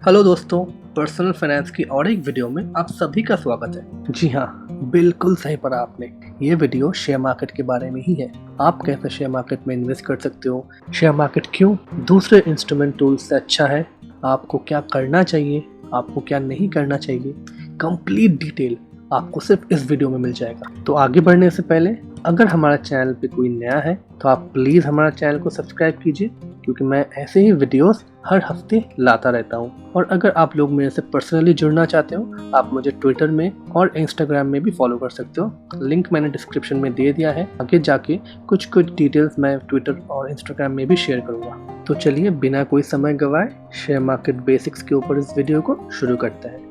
Hello दोस्तों, personal finance की और एक वीडियो में आप सभी का स्वागत है। जी हाँ, बिल्कुल सही पढ़ा आपने। ये वीडियो शेयर मार्केट के बारे में ही है। आप कैसे शेयर मार्केट में इन्वेस्ट कर सकते हो, शेयर मार्केट क्यों दूसरे इंस्ट्रूमेंट टूल्स से अच्छा है, आपको क्या करना चाहिए, आपको क्या नहीं करना चाहिए, कंप्लीट डिटेल आपको सिर्फ इस वीडियो में मिल जाएगा। तो आगे बढ़ने से पहले अगर हमारा चैनल पे कोई नया है तो आप प्लीज़ हमारा चैनल को सब्सक्राइब कीजिए, क्योंकि मैं ऐसे ही वीडियोस हर हफ्ते लाता रहता हूँ। और अगर आप लोग मेरे से पर्सनली जुड़ना चाहते हो, आप मुझे ट्विटर में और इंस्टाग्राम में भी फॉलो कर सकते हो। लिंक मैंने डिस्क्रिप्शन में दे दिया है। आगे जाके कुछ डिटेल्स मैं ट्विटर और इंस्टाग्राम में भी शेयर करूँगा। तो चलिए बिना कोई समय गवाए शेयर मार्केट बेसिक्स के ऊपर इस वीडियो को शुरू करते हैं।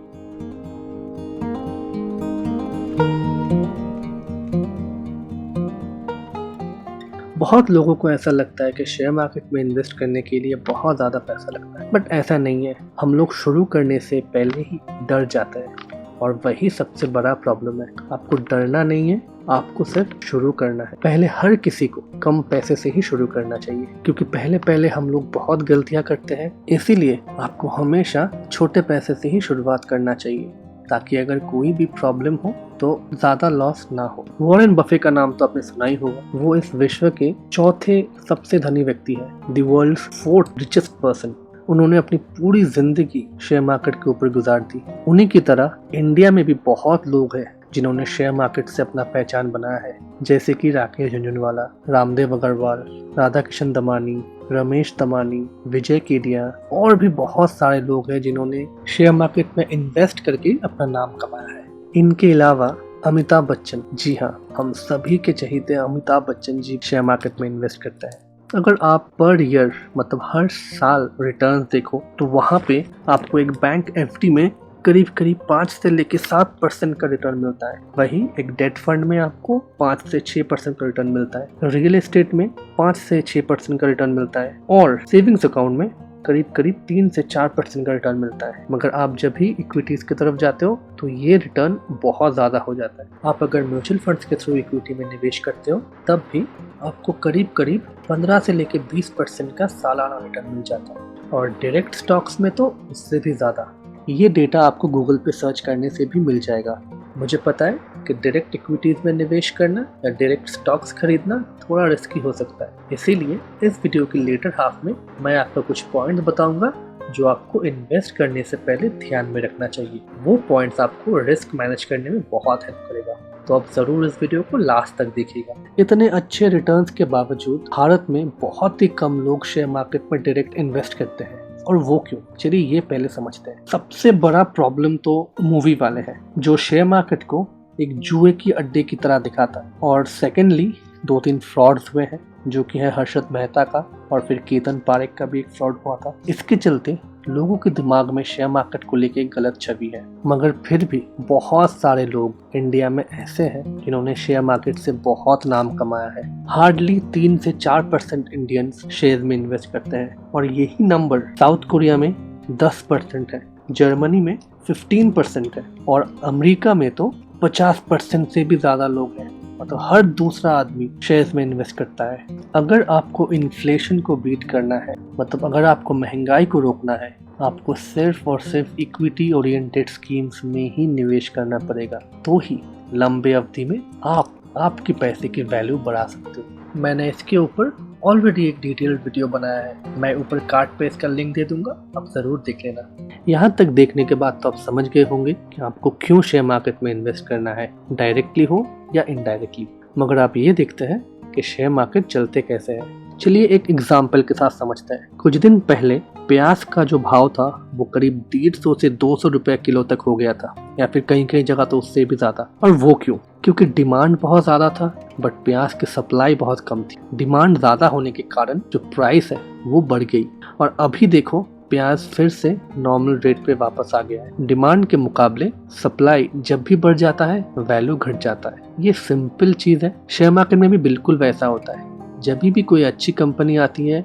बहुत लोगों को ऐसा लगता है कि शेयर मार्केट में इन्वेस्ट करने के लिए बहुत ज़्यादा पैसा लगता है, बट ऐसा नहीं है। हम लोग शुरू करने से पहले ही डर जाते हैं और वही सबसे बड़ा प्रॉब्लम है। आपको डरना नहीं है, आपको सिर्फ शुरू करना है। पहले हर किसी को कम पैसे से ही शुरू करना चाहिए, क्योंकि पहले हम लोग बहुत गलतियां करते हैं। इसीलिए आपको हमेशा छोटे पैसे से ही शुरुआत करना चाहिए, ताकि अगर कोई भी प्रॉब्लम हो तो ज़्यादा लॉस ना हो। वॉरेन बफे का नाम तो आपने सुना ही होगा। वो इस विश्व के चौथे सबसे धनी व्यक्ति है, the world's fourth richest person. उन्होंने अपनी पूरी जिंदगी शेयर मार्केट के ऊपर गुजार दी। उन्हीं की तरह इंडिया में भी बहुत लोग हैं जिन्होंने शेयर मार्केट से अपना पहचान बनाया है, जैसे कि राकेश झुनझुनवाला, रामदेव अग्रवाल, राधा किशन दमानी, रमेश दमानी, विजय केडिया और भी बहुत सारे लोग हैं जिन्होंने शेयर मार्केट में इन्वेस्ट करके अपना नाम कमाया है। इनके अलावा अमिताभ बच्चन, जी हाँ, हम सभी के चहेते अमिताभ बच्चन जी शेयर मार्केट में इन्वेस्ट करते हैं। अगर आप पर ईयर मतलब हर साल रिटर्न देखो तो वहाँ पे आपको एक बैंक एफडी में करीब 5 से लेके 7% का रिटर्न मिलता है। वहीं एक डेट फंड में आपको 5 से 6% का रिटर्न मिलता है। रियल एस्टेट में 5 से 6% का रिटर्न मिलता है और सेविंग्स अकाउंट में करीब 3 से 4% का रिटर्न मिलता है। मगर आप जब भी इक्विटीज की तरफ जाते हो तो ये रिटर्न बहुत ज़्यादा हो जाता है। आप अगर म्यूचुअल फंड्स के थ्रू इक्विटी में निवेश करते हो तब भी आपको करीब 15 से लेके 20% का सालाना रिटर्न मिल जाता है, और डायरेक्ट स्टॉक्स में तो इससे भी ज़्यादा। ये डेटा आपको गूगल पे सर्च करने से भी मिल जाएगा। मुझे पता है कि डायरेक्ट इक्विटीज में निवेश करना या डायरेक्ट स्टॉक्स खरीदना थोड़ा रिस्की हो सकता है। इसीलिए इस वीडियो की लेटर हाफ में मैं आपको कुछ पॉइंट्स बताऊंगा जो आपको इन्वेस्ट करने से पहले ध्यान में रखना चाहिए। वो पॉइंट्स आपको रिस्क मैनेज करने में बहुत हेल्प करेगा। तो आप जरूर इस वीडियो को लास्ट तक देखिएगा। इतने अच्छे रिटर्न्स के बावजूद भारत में बहुत ही कम लोग शेयर मार्केट में डायरेक्ट इन्वेस्ट करते हैं। और वो क्यों, चलिए ये पहले समझते हैं। सबसे बड़ा प्रॉब्लम तो मूवी वाले हैं, जो शेयर मार्केट को एक जुए की अड्डे की तरह दिखाता है। और सेकेंडली 2-3 फ्रॉड्स हुए हैं, जो कि है हर्षद मेहता का और फिर केतन पारेख का भी एक फ्रॉड हुआ था। इसके चलते लोगों के दिमाग में शेयर मार्केट को लेके एक गलत छवि है। मगर फिर भी बहुत सारे लोग इंडिया में ऐसे हैं जिन्होंने शेयर मार्केट से बहुत नाम कमाया है। हार्डली 3 से 4% इंडियंस शेयर में इन्वेस्ट करते हैं, और यही नंबर साउथ कोरिया में 10% है, जर्मनी में 15% है और अमेरिका में तो 50% से भी ज्यादा लोग हैं। मतलब हर दूसरा आदमी शेयर्स में इन्वेस्ट करता है। अगर आपको इन्फ्लेशन को बीट करना है, मतलब अगर आपको महंगाई को रोकना है, आपको सिर्फ और सिर्फ इक्विटी ओरिएंटेड स्कीम्स में ही निवेश करना पड़ेगा। तो ही लंबे अवधि में आप आपके पैसे की वैल्यू बढ़ा सकते हो। मैंने इसके ऊपर ऑलरेडी एक डिटेल्ड वीडियो बनाया है, मैं ऊपर कार्ड पे इसका लिंक दे दूंगा, आप जरूर देख लेना। यहाँ तक देखने के बाद तो आप समझ गए होंगे कि आपको क्यों शेयर मार्केट में इन्वेस्ट करना है, डायरेक्टली हो या इनडायरेक्टली। मगर आप ये देखते हैं कि शेयर मार्केट चलते कैसे हैं। चलिए एक एग्जाम्पल के साथ समझते हैं। कुछ दिन पहले प्याज का जो भाव था वो करीब 150 से 200 रुपए किलो तक हो गया था, या फिर कहीं जगह तो उससे भी ज्यादा। और वो क्यों? क्योंकि डिमांड बहुत ज्यादा था बट प्याज की सप्लाई बहुत कम थी। डिमांड ज्यादा होने के कारण जो प्राइस है वो बढ़ गई, और अभी देखो प्याज फिर से नॉर्मल रेट पे वापस आ गया है। डिमांड के मुकाबले सप्लाई जब भी बढ़ जाता है वैल्यू घट जाता है। ये सिंपल चीज है। शेयर मार्केट में भी बिल्कुल वैसा होता है। जब भी कोई अच्छी कंपनी आती है,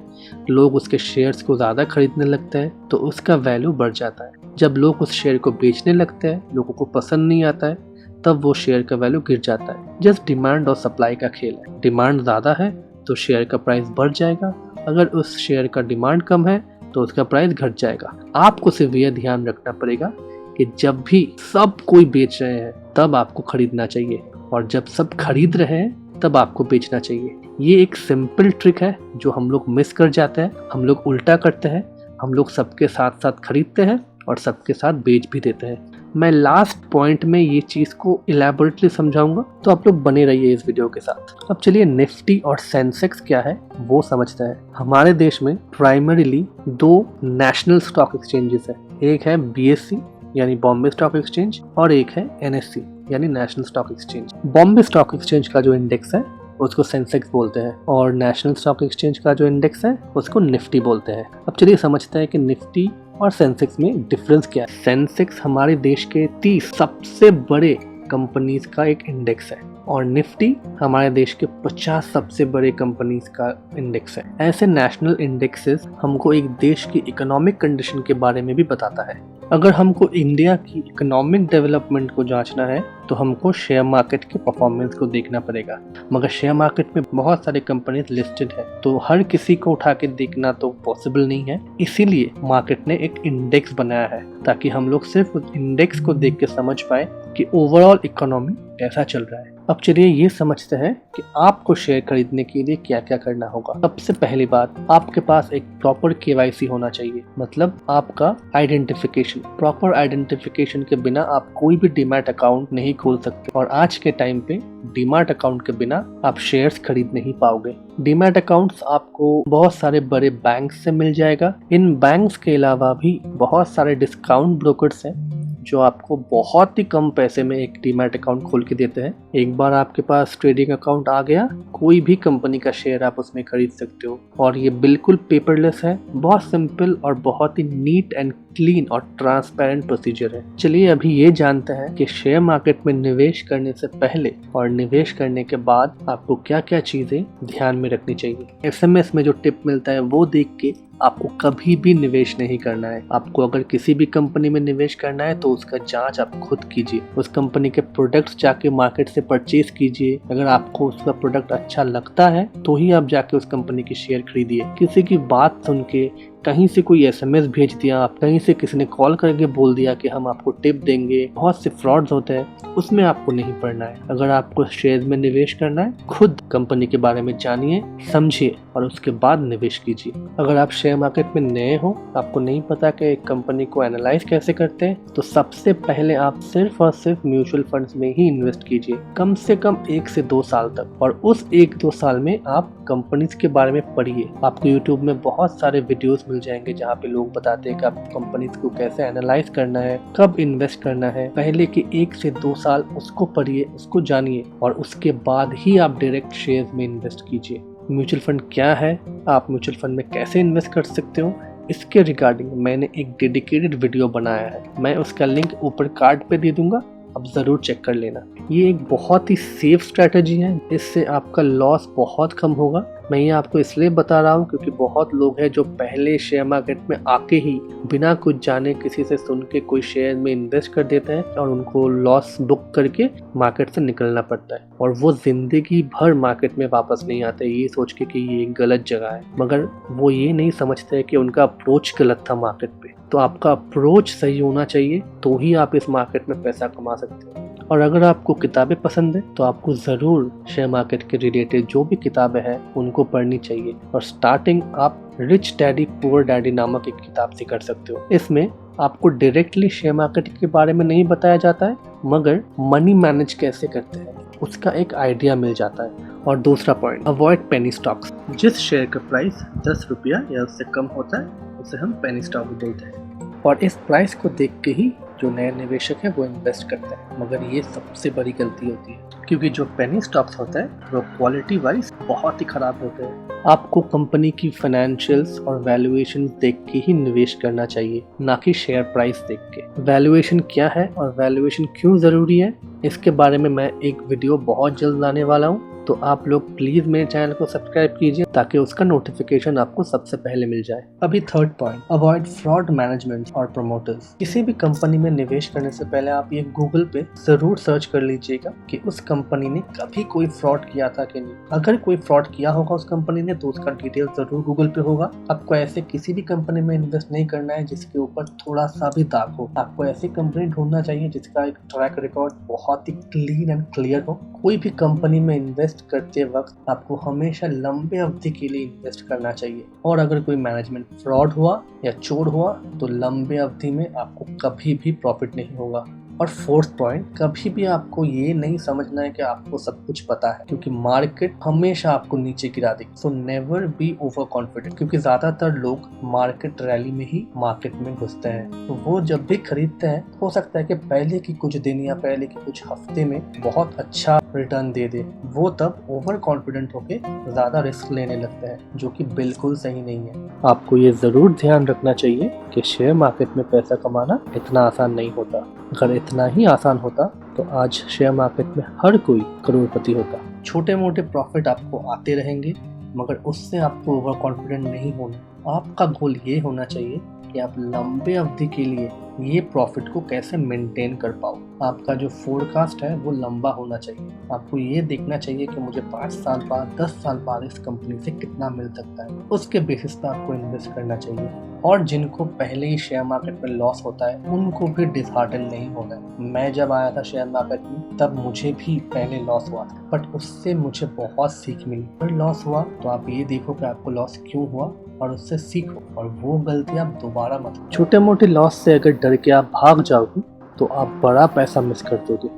लोग उसके शेयर्स को ज़्यादा खरीदने लगते हैं तो उसका वैल्यू बढ़ जाता है। जब लोग उस शेयर को बेचने लगते हैं, लोगों को पसंद नहीं आता है, तब वो शेयर का वैल्यू गिर जाता है। जस्ट डिमांड और सप्लाई का खेल है। डिमांड ज़्यादा है तो शेयर का प्राइस बढ़ जाएगा, अगर उस शेयर का डिमांड कम है तो उसका प्राइस घट जाएगा। आपको सिर्फ यह ध्यान रखना पड़ेगा कि जब भी सब कोई बेच रहे हैं तब आपको खरीदना चाहिए, और जब सब खरीद रहे हैं तब आपको बेचना चाहिए। ये एक सिंपल ट्रिक है जो हम लोग मिस कर जाते हैं। हम लोग उल्टा करते हैं, हम लोग सबके साथ साथ खरीदते हैं और सबके साथ बेच भी देते हैं। मैं लास्ट पॉइंट में ये चीज़ को इलैबोरेटली समझाऊंगा, तो आप लोग बने रहिए इस वीडियो के साथ। अब चलिए निफ्टी और सेंसेक्स क्या है वो समझते हैं। हमारे देश में प्राइमरीली 2 नेशनल स्टॉक एक्सचेंजेस है। एक है BSE यानी बॉम्बे स्टॉक एक्सचेंज, और एक है NSE यानी national stock exchange. Bombay stock exchange का जो इंडेक्स है उसको सेंसेक्स बोलते हैं, और नेशनल स्टॉक एक्सचेंज का जो इंडेक्स है उसको निफ्टी बोलते हैं। अब चलिए समझते हैं कि निफ्टी और सेंसेक्स में डिफरेंस क्या है। सेंसेक्स हमारे देश के 30 सबसे बड़े कंपनीज का एक इंडेक्स है, और निफ्टी हमारे देश के 50 सबसे बड़े कंपनीज का इंडेक्स है। ऐसे नेशनल इंडेक्सेस हमको एक देश की इकोनॉमिक कंडीशन के बारे में भी बताता है। अगर हमको इंडिया की इकोनॉमिक डेवलपमेंट को जांचना है तो हमको शेयर मार्केट के परफॉर्मेंस को देखना पड़ेगा, मगर शेयर मार्केट में बहुत सारे कंपनीज लिस्टेड है, तो हर किसी को उठा के देखना तो पॉसिबल नहीं है। इसीलिए मार्केट ने एक इंडेक्स बनाया है ताकि हम लोग सिर्फ उस इंडेक्स को देख के समझ पाए कि ओवरऑल इकोनॉमी कैसा चल रहा है। अब चलिए ये समझते हैं कि आपको शेयर खरीदने के लिए क्या क्या करना होगा। सबसे पहली बात, आपके पास एक प्रॉपर KYC होना चाहिए, मतलब आपका आइडेंटिफिकेशन। प्रॉपर आइडेंटिफिकेशन के बिना आप कोई भी डीमैट अकाउंट नहीं खोल सकते, और आज के टाइम पे डीमैट अकाउंट के बिना आप शेयर्स खरीद नहीं पाओगे। डीमैट अकाउंट्स आपको बहुत सारे बड़े बैंक से मिल जाएगा। इन बैंक्स के अलावा भी बहुत सारे डिस्काउंट ब्रोकर्स हैं जो आपको बहुत ही कम पैसे में एक डीमैट अकाउंट खोल के देते हैं। एक बार आपके पास ट्रेडिंग अकाउंट आ गया, कोई भी कंपनी का शेयर आप उसमें खरीद सकते हो, और ये बिल्कुल पेपरलेस है। बहुत सिंपल और बहुत ही नीट एंड क्लीन और ट्रांसपेरेंट प्रोसीजर है। चलिए अभी ये जानते हैं कि शेयर मार्केट में निवेश करने से पहले और निवेश करने के बाद आपको क्या क्या चीजें ध्यान में रखनी चाहिए। SMS में जो टिप मिलता है वो देख के आपको कभी भी निवेश नहीं करना है। आपको अगर किसी भी कंपनी में निवेश करना है तो उसका जांच आप खुद कीजिए। उस कंपनी के प्रोडक्ट्स जाके मार्केट से परचेज कीजिए। अगर आपको उसका प्रोडक्ट अच्छा लगता है तो ही आप जाके उस कंपनी की शेयर खरीदिए। किसी की बात सुन के कहीं से कोई SMS भेज दिया, आप कहीं से किसी ने कॉल करके बोल दिया कि हम आपको टिप देंगे, बहुत से फ्रॉड्स होते हैं, उसमें आपको नहीं पड़ना है। अगर आपको शेयर में निवेश करना है, खुद कंपनी के बारे में जानिए, समझिए और उसके बाद निवेश कीजिए। अगर आप शेयर मार्केट में नए हो, आपको नहीं पता कि एक कंपनी को एनालाइज कैसे करते हैं, तो सबसे पहले आप सिर्फ और सिर्फ म्यूचुअल फंड्स में ही इन्वेस्ट कीजिए, कम से कम 1 से 2 साल तक। और उस 1-2 साल में आप कंपनीज के बारे में पढ़िए। आपको यूट्यूब में बहुत सारे वीडियोस मिल जाएंगे जहाँ पे लोग बताते हैं कि आपको कंपनीज को कैसे एनालाइज करना है, कब इन्वेस्ट करना है। पहले के 1 से 2 साल उसको पढ़िए, उसको जानिए, और उसके बाद ही आप डायरेक्ट शेयर्स में इन्वेस्ट कीजिए। म्यूचुअल फंड क्या है, आप म्यूचुअल फंड में कैसे इन्वेस्ट कर सकते हो, इसके रिगार्डिंग मैंने एक डेडिकेटेड वीडियो बनाया है। मैं उसका लिंक ऊपर कार्ड पे दे दूंगा, आप ज़रूर चेक कर लेना। ये एक बहुत ही सेफ स्ट्रैटेजी है, इससे आपका लॉस बहुत कम होगा। मैं ये आपको इसलिए बता रहा हूँ क्योंकि बहुत लोग हैं जो पहले शेयर मार्केट में आके ही बिना कुछ जाने किसी से सुन के कोई शेयर में इन्वेस्ट कर देते हैं और उनको लॉस बुक करके मार्केट से निकलना पड़ता है, और वो जिंदगी भर मार्केट में वापस नहीं आते ये सोच के कि ये एक गलत जगह है। मगर वो ये नहीं समझते कि उनका अप्रोच गलत था मार्केट पे। तो आपका अप्रोच सही होना चाहिए, तो ही आप इस मार्केट में पैसा कमा सकते हो। और अगर आपको किताबें पसंद है तो आपको ज़रूर शेयर मार्केट के रिलेटेड जो भी किताबें हैं उनको पढ़नी चाहिए। और स्टार्टिंग आप रिच डैडी पुअर डैडी नामक एक किताब से कर सकते हो। इसमें आपको डायरेक्टली शेयर मार्केट के बारे में नहीं बताया जाता है, मगर मनी मैनेज कैसे करते हैं उसका एक आइडिया मिल जाता है। और दूसरा पॉइंट, अवॉइड पेनी स्टॉक्स। जिस शेयर का प्राइस 10 रुपया या उससे कम होता है उसे हम पेनी स्टॉक बोलते हैं, और इस प्राइस को देख के ही जो नए निवेशक हैं वो इन्वेस्ट करते हैं। मगर ये सबसे बड़ी गलती होती है, क्योंकि जो पेनी स्टॉक्स होता है वो क्वालिटी वाइज बहुत ही खराब होते हैं। आपको कंपनी की फाइनेंशियल्स और वैल्यूएशन देख के ही निवेश करना चाहिए, ना कि शेयर प्राइस देख के। वैल्यूएशन क्या है और वैल्यूएशन क्यों ज़रूरी है, इसके बारे में मैं एक वीडियो बहुत जल्द लाने वाला हूँ। तो आप लोग प्लीज मेरे चैनल को सब्सक्राइब कीजिए ताकि उसका नोटिफिकेशन आपको सबसे पहले मिल जाए। अभी third point, avoid fraud management और प्रमोटर्स। किसी भी कंपनी में निवेश करने से पहले आप ये गूगल पे जरूर सर्च कर लीजिएगा कि उस कंपनी ने कभी कोई फ्रॉड किया था कि नहीं। अगर कोई फ्रॉड किया होगा उस कंपनी ने तो उसका डिटेल जरूर गूगल पे होगा। आपको ऐसे किसी भी कंपनी में इन्वेस्ट नहीं करना है जिसके ऊपर थोड़ा सा भी दाग हो। आपको ऐसी कंपनी ढूंढना चाहिए जिसका एक ट्रैक रिकॉर्ड बहुत ही क्लीन एंड क्लियर हो। कोई भी कंपनी में इन्वेस्ट करते वक्त आपको हमेशा लंबे अवधि के लिए इन्वेस्ट करना चाहिए, और अगर कोई मैनेजमेंट फ्रॉड हुआ या चोर हुआ तो लंबे अवधि में आपको कभी भी प्रॉफिट नहीं होगा। और फोर्थ पॉइंट, कभी भी आपको ये नहीं समझना है कि आपको सब कुछ पता है, क्योंकि मार्केट हमेशा आपको नीचे गिरा देगी। So never be over confident, क्योंकि ज्यादातर लोग मार्केट रैली में ही मार्केट में घुसते हैं। तो वो जब भी खरीदते हैं हो सकता है कि पहले की कुछ दिन या पहले के कुछ हफ्ते में बहुत अच्छा रिटर्न दे दे, वो तब ओवर कॉन्फिडेंट होके ज्यादा रिस्क लेने लगते हैं, जो कि बिल्कुल सही नहीं है। आपको ये जरूर ध्यान रखना चाहिए कि शेयर मार्केट में पैसा कमाना इतना आसान नहीं होता। अगर इतना ही आसान होता तो आज शेयर मार्केट में हर कोई करोड़पति होता। छोटे मोटे प्रॉफिट आपको आते रहेंगे, मगर उससे आपको ओवर कॉन्फिडेंट नहीं होना। आपका गोल ये होना चाहिए कि आप लंबे अवधि के लिए ये प्रॉफिट को कैसे मेंटेन कर पाओ। आपका जो फोरकास्ट है वो लंबा होना चाहिए। आपको ये देखना चाहिए कि मुझे 5 साल बाद 10 साल बाद इस कंपनी से कितना मिल सकता है। उसके बेसिस पर आपको इन्वेस्ट करना चाहिए। और जिनको पहले ही शेयर मार्केट में लॉस होता है उनको भी डिसहार्टन नहीं होना है। मैं जब आया था शेयर मार्केट में तब मुझे भी पहले लॉस हुआ था, बट उससे मुझे बहुत सीख मिली। अगर लॉस हुआ तो आप ये देखो कि आपको लॉस क्यों हुआ और उससे सीखो, और वो गलती आप दोबारा मत करो। छोटे मोटे लॉस से अगर डर के आप भाग जाओगे तो आप बड़ा पैसा मिस कर दोगे।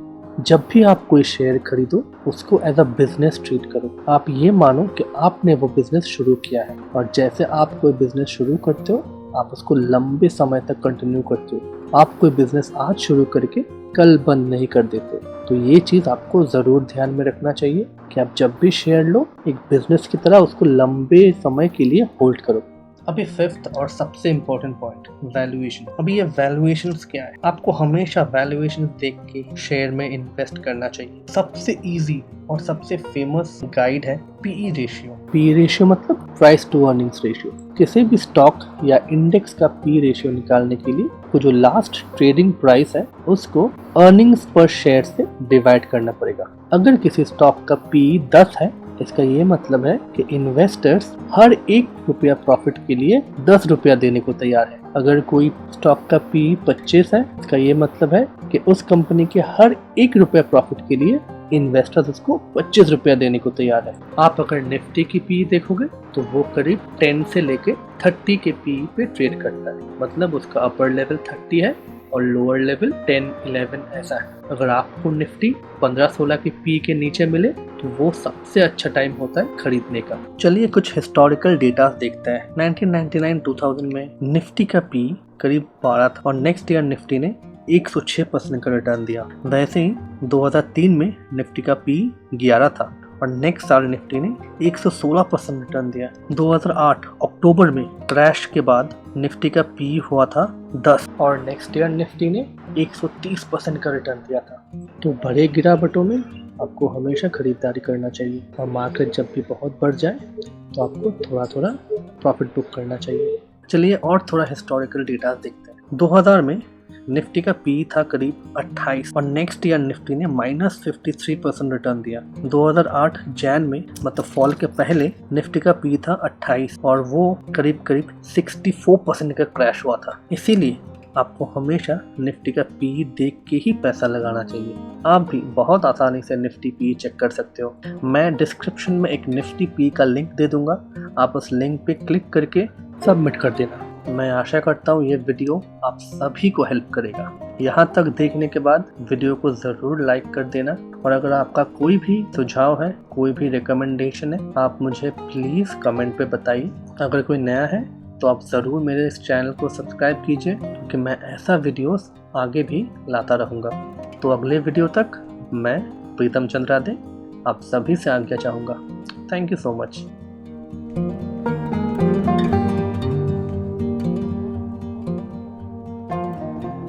जब भी आप कोई शेयर खरीदो उसको एज अ बिजनेस ट्रीट करो। आप ये मानो कि आपने वो बिजनेस शुरू किया है, और जैसे आप कोई बिजनेस शुरू करते हो आप उसको लंबे समय तक कंटिन्यू करते हो। आप कोई बिजनेस आज शुरू करके कल बंद नहीं कर देते। तो ये चीज़ आपको ज़रूर ध्यान में रखना चाहिए कि आप जब भी शेयर लो एक बिजनेस की तरह उसको लंबे समय के लिए होल्ड करो। अभी फिफ्थ और सबसे इम्पोर्टेंट पॉइंट, वैल्यूएशन। अभी ये वैल्यूएशंस क्या है? आपको हमेशा वैल्यूएशन देख के शेयर में इन्वेस्ट करना चाहिए। सबसे इजी और सबसे फेमस गाइड है पीई रेशियो। पीई रेशियो मतलब प्राइस टू अर्निंग्स रेशियो। किसी भी स्टॉक या इंडेक्स का पी रेशियो निकालने के लिए तो जो लास्ट ट्रेडिंग प्राइस है उसको अर्निंग्स पर शेयर से डिवाइड करना पड़ेगा। अगर किसी स्टॉक का पी 10 है, इसका ये मतलब है कि इन्वेस्टर्स हर 1 रुपया प्रॉफिट के लिए 10 रुपया देने को तैयार है। अगर कोई स्टॉक का पी 25 है, इसका ये मतलब है कि उस कंपनी के हर 1 रुपया प्रॉफिट के लिए इन्वेस्टर्स उसको 25 रुपया देने को तैयार है। आप अगर निफ्टी की पी देखोगे तो वो करीब 10 से लेके 30 के पी पे ट्रेड करता है। मतलब उसका अपर लेवल 30 है और लोअर लेवल 10-11 ऐसा है। अगर आपको निफ्टी 15-16 की पी के नीचे मिले तो वो सबसे अच्छा टाइम होता है खरीदने का। चलिए कुछ हिस्टोरिकल डेटा देखते हैं। 1999-2000 में निफ्टी का पी करीब 12 था और नेक्स्ट ईयर निफ्टी ने 106% का रिटर्न दिया। वैसे ही 2003 में निफ्टी का पी 11 था और नेक्स्ट साल निफ्टी ने 116% रिटर्न दिया। 2008 अक्टूबर में क्रैश के बाद निफ्टी का पी हुआ था 10 और नेक्स्ट ईयर निफ्टी ने 130% का रिटर्न दिया था। तो बड़े गिरावटों में आपको हमेशा खरीदारी करना चाहिए, और मार्केट जब भी बहुत बढ़ जाए तो आपको थोड़ा थोड़ा प्रॉफिट बुक करना चाहिए। चलिए और थोड़ा हिस्टोरिकल डेटा देखते हैं। 2000 में निफ्टी का पी था करीब 28 और नेक्स्ट ईयर निफ्टी ने -53% रिटर्न दिया। 2008 जैन में मतलब फॉल के पहले निफ्टी का पी था 28 और वो करीब 64% का क्रैश हुआ था। इसीलिए आपको हमेशा निफ्टी का पी देख के ही पैसा लगाना चाहिए। आप भी बहुत आसानी से निफ्टी पी चेक कर सकते हो। मैं डिस्क्रिप्शन में एक निफ्टी पी का लिंक दे दूंगा, आप उस लिंक पे क्लिक करके सबमिट कर देना। मैं आशा करता हूँ ये वीडियो आप सभी को हेल्प करेगा। यहाँ तक देखने के बाद वीडियो को ज़रूर लाइक कर देना, और अगर आपका कोई भी सुझाव है, कोई भी रिकमेंडेशन है, आप मुझे प्लीज़ कमेंट पे बताइए। अगर कोई नया है तो आप ज़रूर मेरे इस चैनल को सब्सक्राइब कीजिए, क्योंकि मैं ऐसा वीडियोस आगे भी लाता रहूँगा। तो अगले वीडियो तक मैं प्रीतम चंद्रादे आप सभी से आज्ञा चाहूँगा। Thank you so much.